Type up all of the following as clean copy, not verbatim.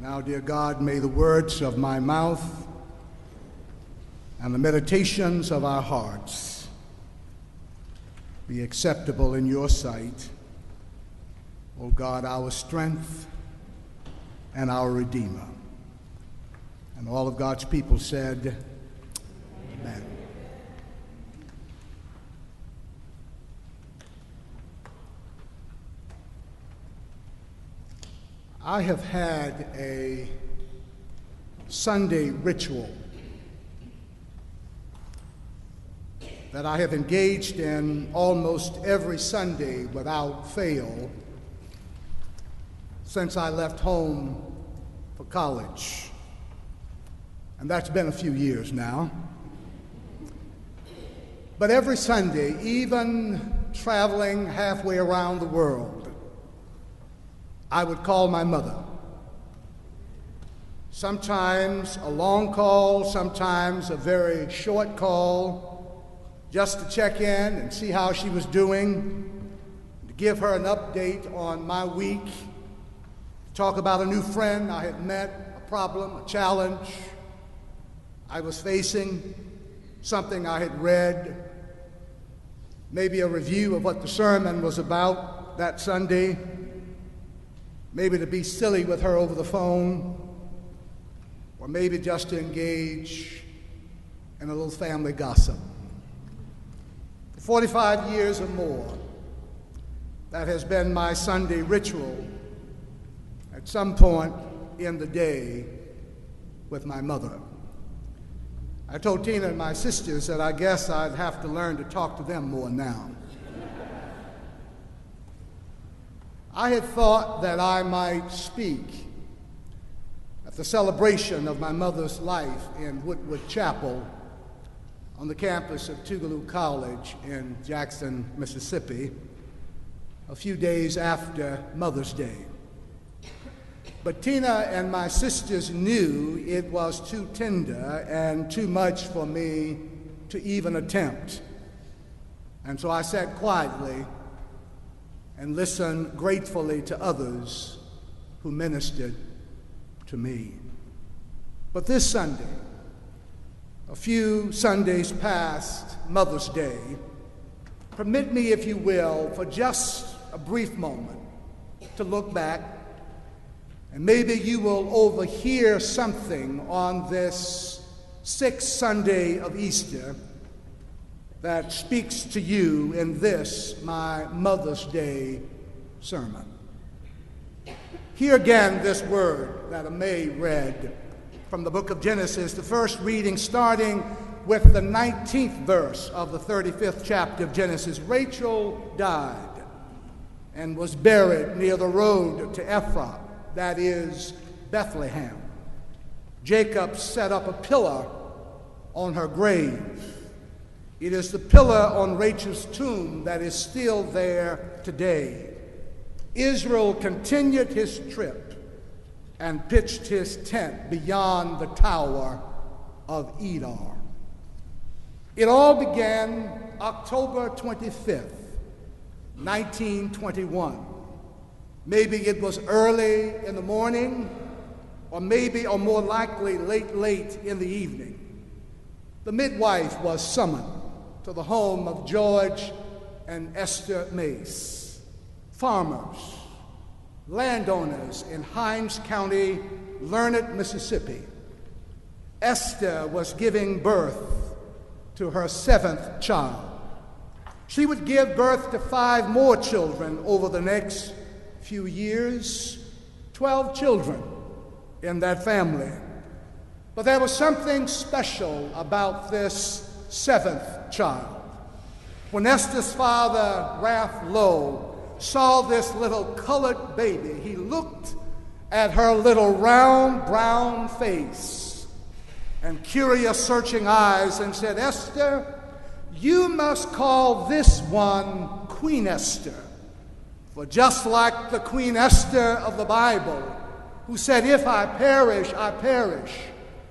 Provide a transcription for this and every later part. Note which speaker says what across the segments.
Speaker 1: Now, dear God, may the words of my mouth and the meditations of our hearts be acceptable in your sight, O God, our strength and our Redeemer. And all of God's people said, Amen. I have had a Sunday ritual that I have engaged in almost every Sunday without fail since I left home for college. And that's been a few years now. But every Sunday, even traveling halfway around the world, I would call my mother. Sometimes a long call, sometimes a very short call, just to check in and see how she was doing, to give her an update on my week, talk about a new friend I had met, a problem, a challenge I was facing, something I had read, maybe a review of what the sermon was about that Sunday, maybe to be silly with her over the phone, or maybe just to engage in a little family gossip. For 45 years or more, that has been my Sunday ritual at some point in the day with my mother. I told Tina and my sisters that I guess I'd have to learn to talk to them more now. I had thought that I might speak at the celebration of my mother's life in Woodward Chapel on the campus of Tougaloo College in Jackson, Mississippi, a few days after Mother's Day. But Tina and my sisters knew it was too tender and too much for me to even attempt. And so I sat quietly and listened gratefully to others who ministered to me. But this Sunday, a few Sundays past Mother's Day, permit me, if you will, for just a brief moment to look back, and maybe you will overhear something on this sixth Sunday of Easter that speaks to you in this, my Mother's Day sermon. Hear again this word that May read from the book of Genesis, the first reading starting with the 19th verse of the 35th chapter of Genesis. Rachel died and was buried near the road to Ephrath, that is Bethlehem. Jacob set up a pillar on her grave. It is the pillar on Rachel's tomb that is still there today. Israel continued his trip and pitched his tent beyond the Tower of Edar. It all began October 25th, 1921. Maybe it was early in the morning, or maybe, or more likely, late in the evening. The midwife was summoned to the home of George and Esther Mace, farmers, landowners in Hinds County, Learned, Mississippi. Esther was giving birth to her 7th child. She would give birth to 5 more children over the next few years, 12 children in that family. But there was something special about this 7th child. When Esther's father, Ralph Lowe, saw this little colored baby, he looked at her little round brown face and curious searching eyes and said, "Esther, you must call this one Queen Esther." For just like the Queen Esther of the Bible, who said, "If I perish, I perish,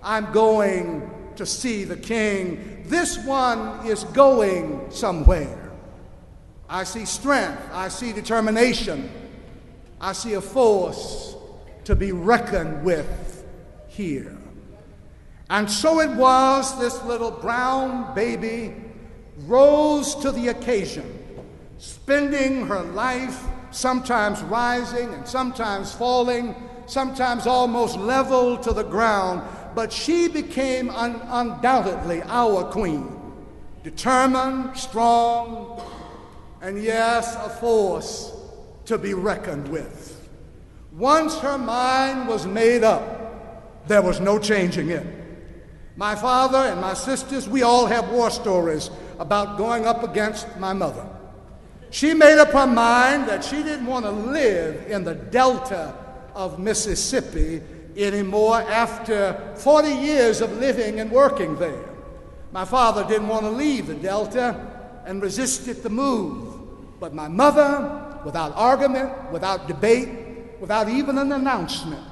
Speaker 1: I'm going to see the King," this one is going somewhere. I see strength, I see determination, I see a force to be reckoned with here. And so it was this little brown baby rose to the occasion, spending her life sometimes rising and sometimes falling, sometimes almost level to the ground, but she became undoubtedly our queen, determined, strong, and yes, a force to be reckoned with. Once her mind was made up, there was no changing it. My father and my sisters, we all have war stories about going up against my mother. She made up her mind that she didn't want to live in the Delta of Mississippi anymore after 40 years of living and working there. My father didn't want to leave the Delta and resisted the move. But my mother, without argument, without debate, without even an announcement,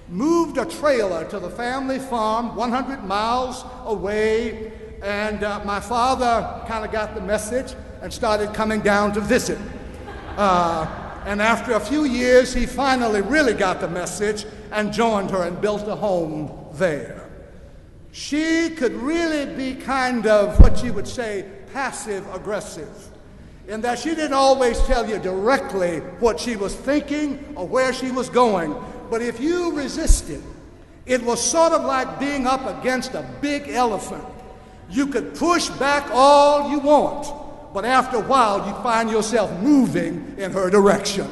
Speaker 1: moved a trailer to the family farm 100 miles away, and my father kind of got the message and started coming down to visit. And after a few years, he finally really got the message and joined her and built a home there. She could really be kind of what you would say passive-aggressive, in that she didn't always tell you directly what she was thinking or where she was going. But if you resisted, it was sort of like being up against a big elephant. You could push back all you want, but after a while, you find yourself moving in her direction.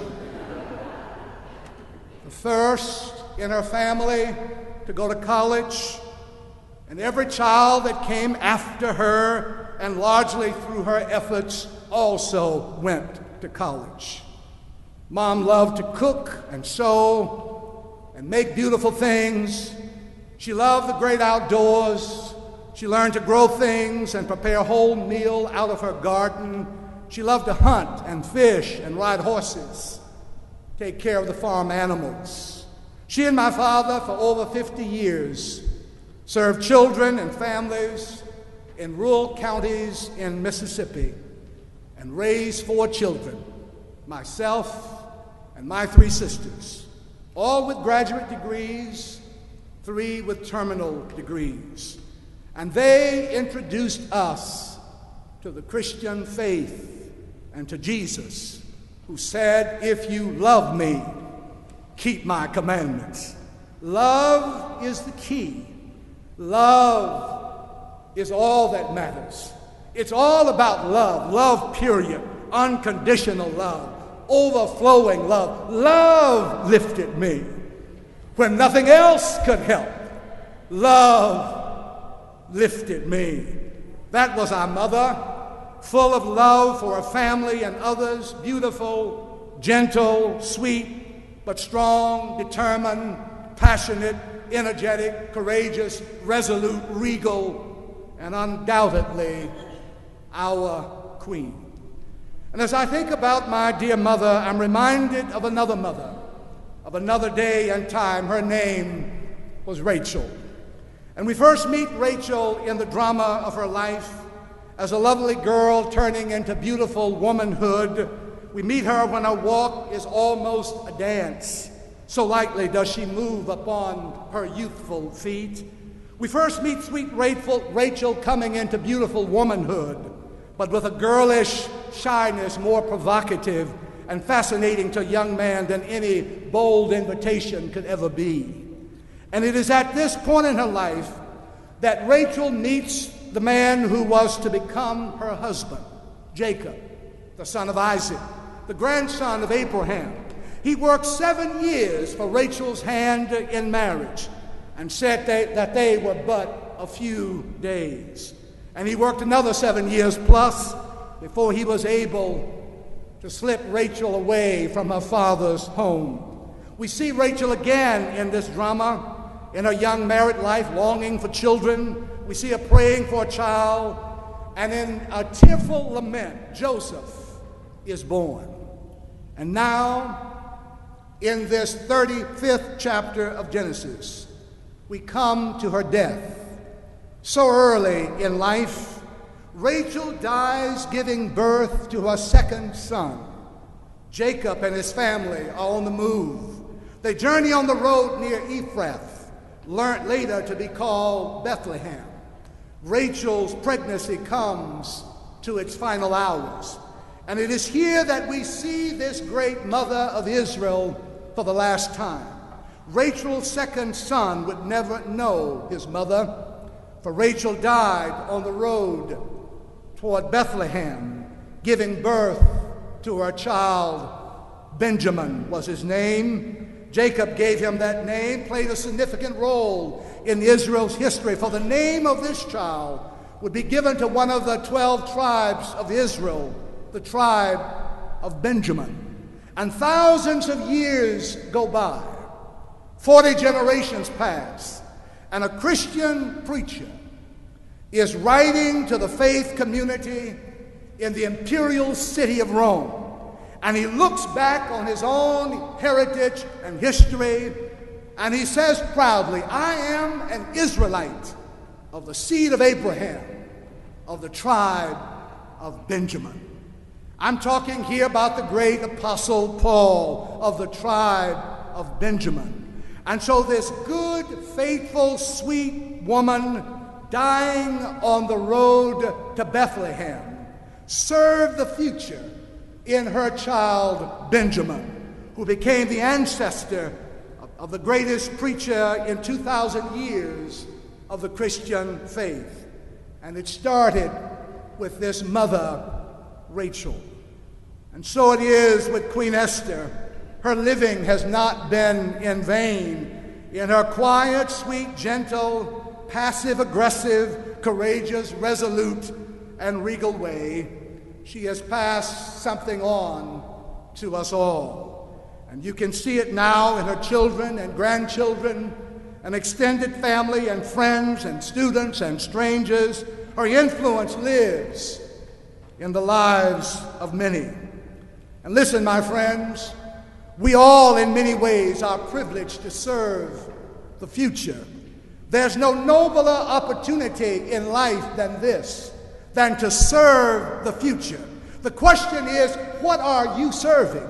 Speaker 1: The first in her family to go to college, and every child that came after her, and largely through her efforts, also went to college. Mom loved to cook and sew and make beautiful things. She loved the great outdoors. She learned to grow things and prepare a whole meal out of her garden. She loved to hunt and fish and ride horses, take care of the farm animals. She and my father, for over 50 years, served children and families in rural counties in Mississippi and raised 4 children, myself and my 3 sisters, all with graduate degrees, 3 with terminal degrees. And they introduced us to the Christian faith and to Jesus, who said, "If you love me, keep my commandments." Love is the key. Love is all that matters. It's all about love. Love, period. Unconditional love. Overflowing love. Love lifted me when nothing else could help. Love lifted me. That was our mother, full of love for her family and others, beautiful, gentle, sweet, but strong, determined, passionate, energetic, courageous, resolute, regal, and undoubtedly our queen. And as I think about my dear mother, I'm reminded of another mother, of another day and time. Her name was Rachel. And we first meet Rachel in the drama of her life as a lovely girl turning into beautiful womanhood. We meet her when her walk is almost a dance. So lightly does she move upon her youthful feet. We first meet sweet Rachel coming into beautiful womanhood, but with a girlish shyness more provocative and fascinating to a young man than any bold invitation could ever be. And it is at this point in her life that Rachel meets the man who was to become her husband, Jacob, the son of Isaac, the grandson of Abraham. He worked 7 years for Rachel's hand in marriage and said that they were but a few days. And he worked another 7 years plus before he was able to slip Rachel away from her father's home. We see Rachel again in this drama, in her young married life, longing for children. We see her praying for a child. And in a tearful lament, Joseph is born. And now, in this 35th chapter of Genesis, we come to her death. So early in life, Rachel dies giving birth to her second son. Jacob and his family are on the move. They journey on the road near Ephrath, learned later to be called Bethlehem. Rachel's pregnancy comes to its final hours. And it is here that we see this great mother of Israel for the last time. Rachel's second son would never know his mother, for Rachel died on the road toward Bethlehem, giving birth to her child. Benjamin was his name. Jacob gave him that name, played a significant role in Israel's history, for the name of this child would be given to one of the 12 tribes of Israel, the tribe of Benjamin. And thousands of years go by, 40 generations pass, and a Christian preacher is writing to the faith community in the imperial city of Rome. And he looks back on his own heritage and history, and he says proudly, I am an Israelite of the seed of Abraham, of the tribe of Benjamin. I'm talking here about the great apostle Paul of the tribe of Benjamin. And so this good, faithful, sweet woman dying on the road to Bethlehem served the future in her child Benjamin, who became the ancestor of the greatest preacher in 2,000 years of the Christian faith. And it started with this mother, Rachel. And so it is with Queen Esther. Her living has not been in vain. In her quiet, sweet, gentle, passive-aggressive, courageous, resolute, and regal way, she has passed something on to us all. And you can see it now in her children and grandchildren, an extended family and friends and students and strangers. Her influence lives in the lives of many. And listen, my friends, we all in many ways are privileged to serve the future. There's no nobler opportunity in life than this, than to serve the future. The question is, what are you serving?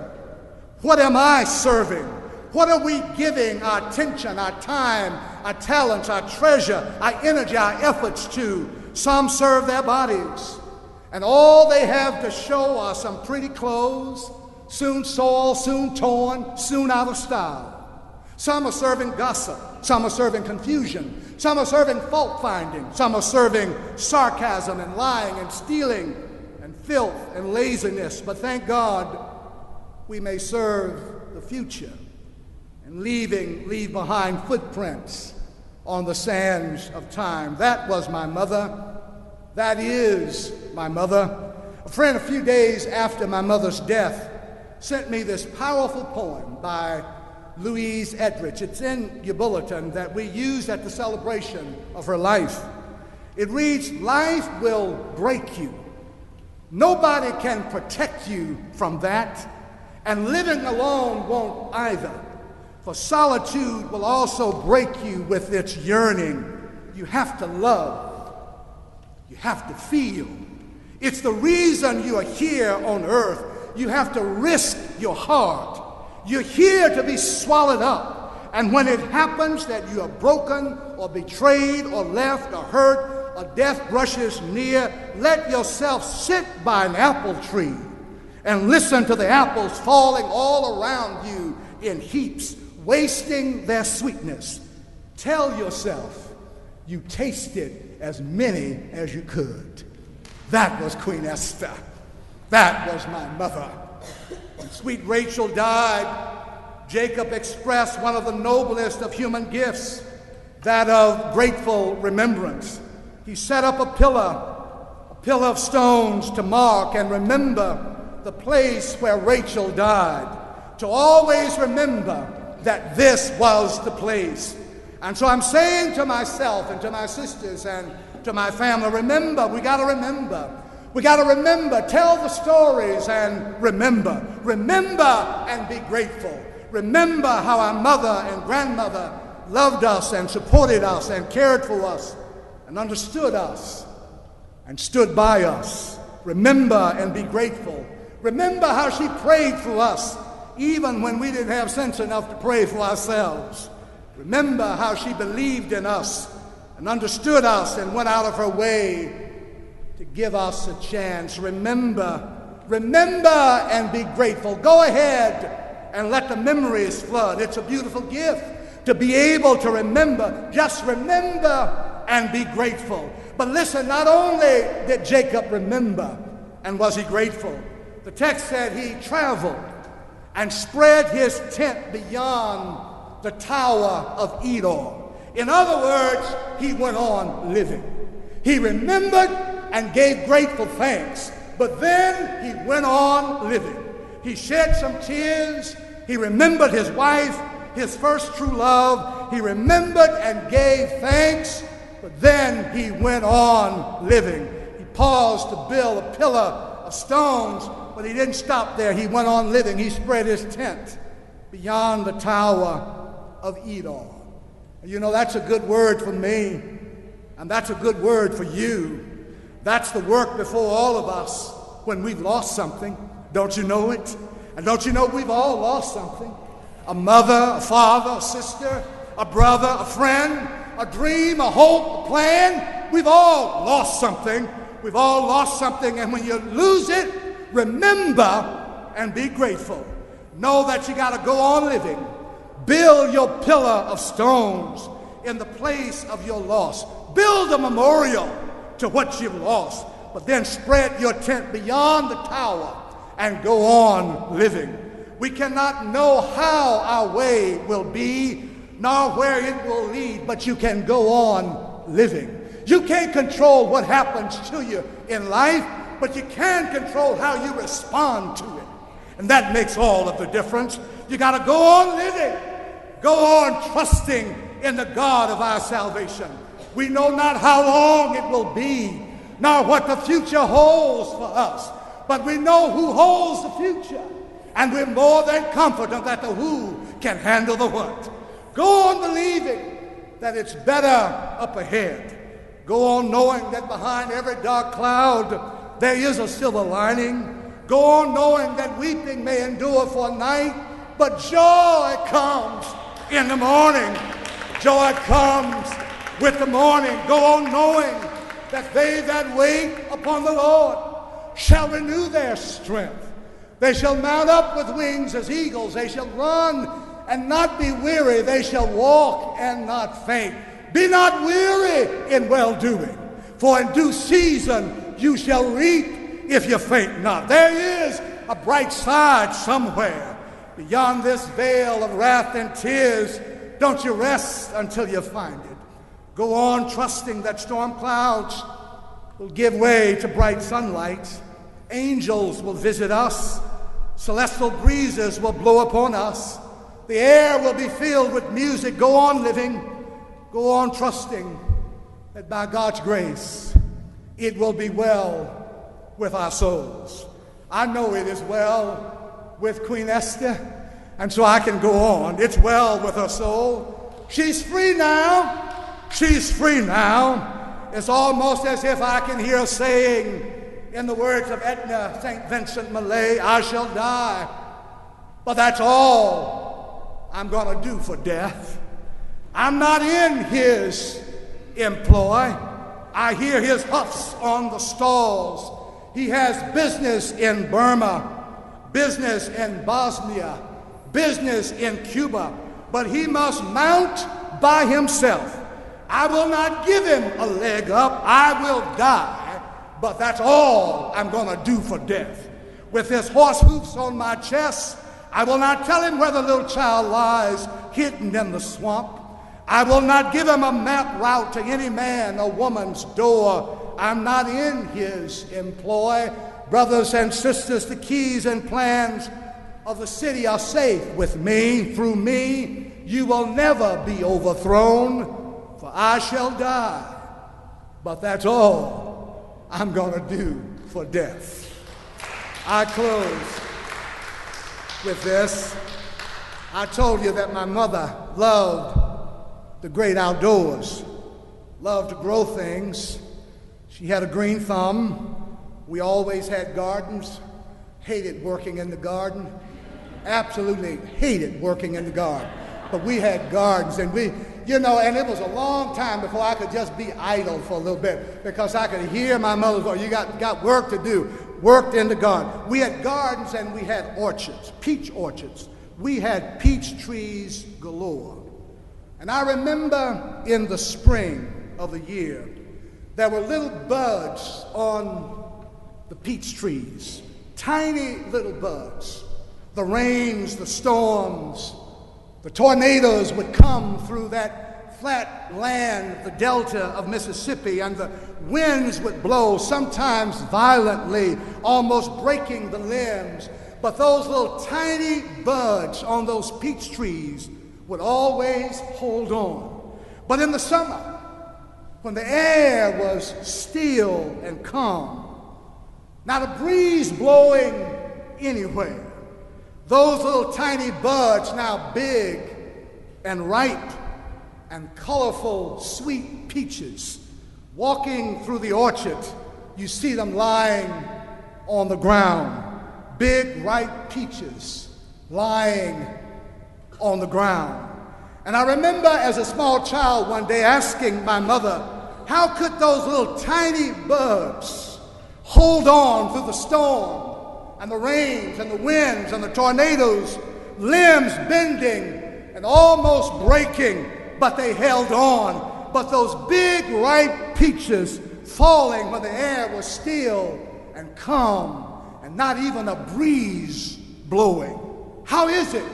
Speaker 1: What am I serving? What are we giving our attention, our time, our talents, our treasure, our energy, our efforts to? Some serve their bodies, and all they have to show are some pretty clothes, soon soiled, soon torn, soon out of style. Some are serving gossip. Some are serving confusion. Some are serving fault-finding. Some are serving sarcasm and lying and stealing and filth and laziness. But thank God we may serve the future and leave behind footprints on the sands of time. That was my mother. That is my mother. A friend, a few days after my mother's death, sent me this powerful poem by Louise Edrich. It's in your bulletin that we used at the celebration of her life. It reads, life will break you. Nobody can protect you from that, and living alone won't either. For solitude will also break you with its yearning. You have to love. You have to feel. It's the reason you are here on earth. You have to risk your heart. You're here to be swallowed up. And when it happens that you are broken or betrayed or left or hurt or death brushes near, let yourself sit by an apple tree and listen to the apples falling all around you in heaps, wasting their sweetness. Tell yourself you tasted as many as you could. That was Queen Esther. That was my mother. When sweet Rachel died, Jacob expressed one of the noblest of human gifts, that of grateful remembrance. He set up a pillar of stones to mark and remember the place where Rachel died, to always remember that this was the place. And so I'm saying to myself and to my sisters and to my family, remember, we got to remember. We got to remember, tell the stories and remember. Remember and be grateful. Remember how our mother and grandmother loved us and supported us and cared for us and understood us and stood by us. Remember and be grateful. Remember how she prayed for us even when we didn't have sense enough to pray for ourselves. Remember how she believed in us and understood us and went out of her way to give us a chance. Remember and be grateful. Go ahead and let the memories flood. It's a beautiful gift to be able to remember. Just remember and be grateful. But listen, not only did Jacob remember and was he grateful, the text said he traveled and spread his tent beyond the tower of Edom. In other words, he went on living. He remembered and gave grateful thanks, but then he went on living. He shed some tears. He remembered his wife, his first true love. He remembered and gave thanks, but then he went on living. He paused to build a pillar of stones, but he didn't stop there. He went on living. He spread his tent beyond the tower of Edom. You know, that's a good word for me, and that's a good word for you. That's the work before all of us when we've lost something. Don't you know it? And don't you know we've all lost something? A mother, a father, a sister, a brother, a friend, a dream, a hope, a plan. We've all lost something. We've all lost something, and when you lose it, remember and be grateful. Know that you got to go on living. Build your pillar of stones in the place of your loss. Build a memorial to what you've lost, but then spread your tent beyond the tower and go on living. We cannot know how our way will be, nor where it will lead, but you can go on living. You can't control what happens to you in life, but you can control how you respond to it. And that makes all of the difference. You got to go on living. Go on trusting in the God of our salvation. We know not how long it will be, nor what the future holds for us, but we know who holds the future, and we're more than confident that the who can handle the what. Go on believing that it's better up ahead. Go on knowing that behind every dark cloud there is a silver lining. Go on knowing that weeping may endure for a night, but joy comes in the morning. Joy comes with the morning. Go on knowing that they that wait upon the Lord shall renew their strength. They shall mount up with wings as eagles. They shall run and not be weary. They shall walk and not faint. Be not weary in well-doing, for in due season you shall reap if you faint not. There is a bright side somewhere beyond this veil of wrath and tears. Don't you rest until you find it. Go on trusting that storm clouds will give way to bright sunlight. Angels will visit us. Celestial breezes will blow upon us. The air will be filled with music. Go on living. Go on trusting that by God's grace, it will be well with our souls. I know it is well with Queen Esther, and so I can go on. It's well with her soul. She's free now. She's free now. It's almost as if I can hear her saying, in the words of Etna St. Vincent Millay, I shall die, but that's all I'm going to do for death. I'm not in his employ. I hear his huffs on the stalls. He has business in Burma, business in Bosnia, business in Cuba, but he must mount by himself. I will not give him a leg up. I will die, but that's all I'm going to do for death. With his horse hoofs on my chest, I will not tell him where the little child lies hidden in the swamp. I will not give him a map route to any man or woman's door. I'm not in his employ. Brothers and sisters, the keys and plans of the city are safe with me. Through me, you will never be overthrown, for I shall die. But that's all I'm going to do for death. I close with this. I told you that my mother loved the great outdoors, loved to grow things. She had a green thumb. We always had gardens, hated working in the garden. absolutely hated working in the garden. But we had gardens, and and it was a long time before I could just be idle for a little bit, because I could hear my mother's voice. You got work to do. Worked in the garden. We had gardens and we had orchards, peach orchards. We had peach trees galore. And I remember in the spring of the year, there were little buds on the peach trees, tiny little buds. The rains, the storms, the tornadoes would come through that flat land, the delta of Mississippi, and the winds would blow, sometimes violently, almost breaking the limbs. But those little tiny buds on those peach trees would always hold on. But in the summer, when the air was still and calm, not a breeze blowing anywhere, those little tiny buds, now big and ripe and colorful, sweet peaches, walking through the orchard, you see them lying on the ground, big ripe peaches lying on the ground. And I remember as a small child one day asking my mother, how could those little tiny buds hold on through the storm and the rains and the winds and the tornadoes, limbs bending and almost breaking, but they held on. But those big ripe peaches falling when the air was still and calm and not even a breeze blowing. How is it?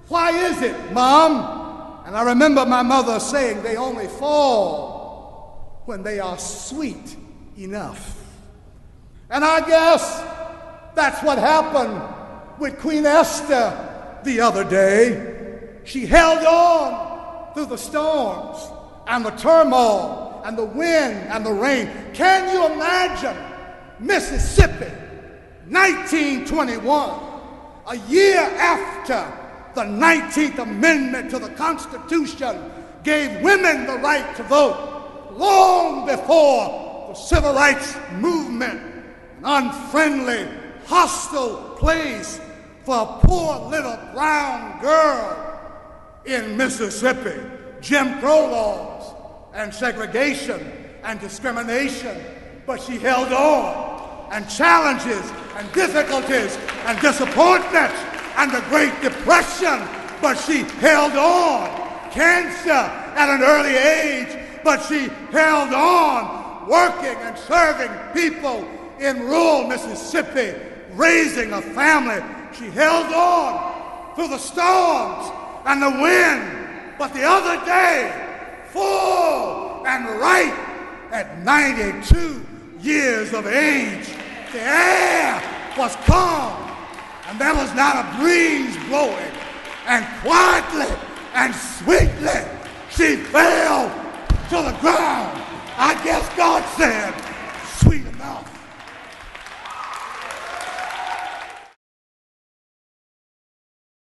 Speaker 1: Why is it, Mom? And I remember my mother saying they only fall when they are sweet enough. And I guess that's what happened with Queen Esther the other day. She held on through the storms and the turmoil and the wind and the rain. Can you imagine Mississippi, 1921, a year after the 19th Amendment to the Constitution gave women the right to vote, long before the Civil Rights Movement, an unfriendly, hostile place for a poor little brown girl in Mississippi. Jim Crow laws and segregation and discrimination, but she held on, and challenges and difficulties and disappointments and the Great Depression, but she held on. Cancer at an early age, but she held on, working and serving people in rural Mississippi, raising a family. She held on through the storms and the wind. But the other day, full and ripe at 92 years of age, the air was calm and there was not a breeze blowing. And quietly and sweetly, she fell to the ground. I guess God said,